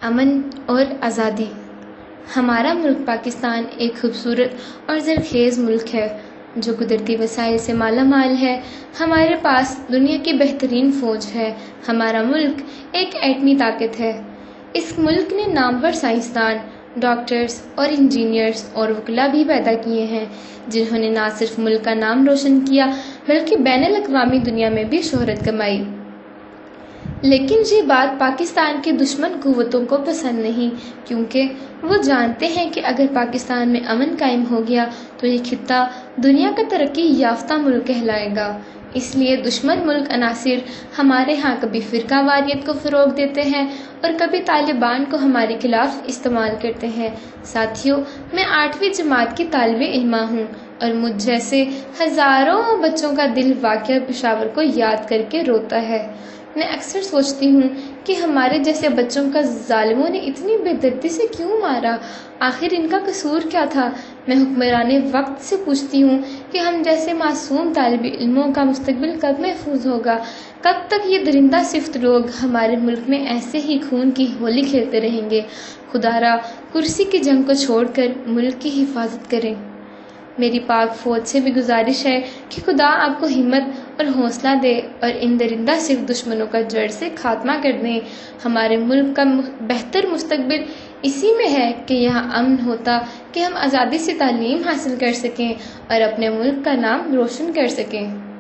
امن اور آزادی۔ ہمارا ملک پاکستان ایک خوبصورت اور زرخیز ملک ہے جو قدرتی وسائل سے مالا مال ہے۔ ہمارے پاس دنیا کی بہترین فوج ہے۔ ہمارا ملک ایک ایٹمی طاقت ہے۔ اس ملک نے نامور سائنسدان، ڈاکٹرز اور انجینئرز اور وکلاء بھی پیدا کیے ہیں جنہوں نے نہ صرف ملک کا نام روشن کیا بلکہ بین الاقوامی دنیا میں بھی شہرت کمائی۔ لیکن یہ بات پاکستان کی دشمن قوتوں کو پسند نہیں، کیونکہ وہ جانتے ہیں کہ اگر پاکستان میں امن قائم ہو گیا تو یہ خطہ دنیا کا ترقی یافتہ ملک کہلائے گا۔ اس لیے دشمن ملک عناصر ہمارے ہاں کبھی فرقہ واریت کو فروغ دیتے ہیں اور کبھی طالبان کو ہمارے خلاف استعمال کرتے ہیں۔ ساتھیو، میں 8ویں جماعت کی طالب علمہ ہوں اور مجھ جیسے ہزاروں بچوں کا دل واقعہ پشاور کو یاد کر کے روتا ہے۔ میں اکثر سوچتی ہوں کہ ہمارے جیسے بچوں کا ظالموں نے اتنی بے دردی سے کیوں مارا؟ آخر ان کا قصور کیا تھا؟ میں حکمران وقت سے پوچھتی ہوں کہ ہم جیسے معصوم طالب علموں کا مستقبل کب محفوظ ہوگا؟ کب تک یہ درندہ صفت لوگ ہمارے ملک میں ایسے ہی خون کی ہولی کھیلتے رہیں گے؟ خدا را کرسی کی جنگ کو چھوڑ کر ملک کی حفاظت کریں۔ میری پاک فوج سے بھی گزارش ہے کہ خدا آپ کو ہمت اور حوصلہ دے اور ان درندہ صفت دشمنوں کا جڑ سے خاتمہ کر دیں۔ ہمارے ملک کا بہتر مستقبل اسی میں ہے کہ یہاں امن ہوتا کہ ہم آزادی سے تعلیم حاصل کر سکیں اور اپنے ملک کا نام روشن کر سکیں۔